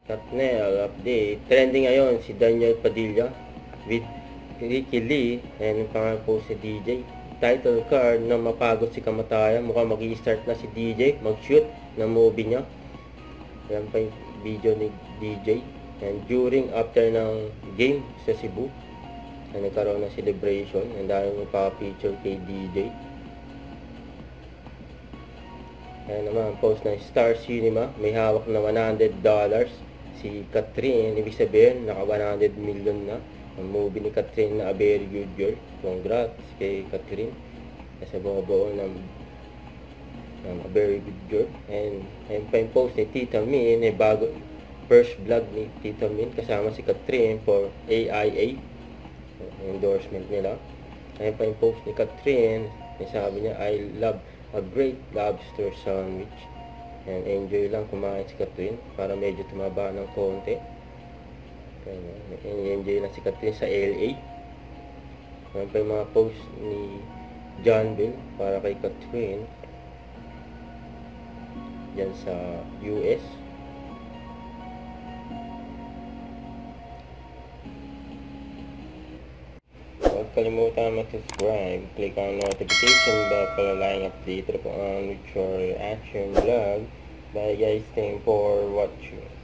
Thumbnail update. Trending ngayon si Daniel Padilla with Ricky Lee and pangalan po si DJ. Title card na mapagod si kamatayan. Mukhang mag-i-start na si DJ mag-shoot ng movie niya. Yan pa yung video ni DJ. And during after ng game sa Cebu, nagkaroon ng celebration. Ang dami magpaka-picture kay DJ. Ayan naman, post ng Star Cinema. May hawak na $100 si Catherine. Ibig sabihin, naka 100 million na ang movie ni Catherine na A Very Good Girl. Congrats kay Catherine. Kasi buo ng A Very Good Girl. And ayun pa yung post ni Tita Min. Bago first vlog ni Tita Min kasama si Catherine for AIA. Endorsement nila. Ayun pa yung post ni Catherine. Sabi niya, I love a great lobster sandwich. And enjoy lang kumain si Catherine para medyo tumaba ng konti. Enjoy lang si Catherine sa LA. Meron pa yung mga post ni John Bill para kay Catherine dyan sa US. Huwag kalimutan mag-subscribe, click ang notification bell para laging update po ang Mature Reaction Vlog. Bye guys, thank you for watching.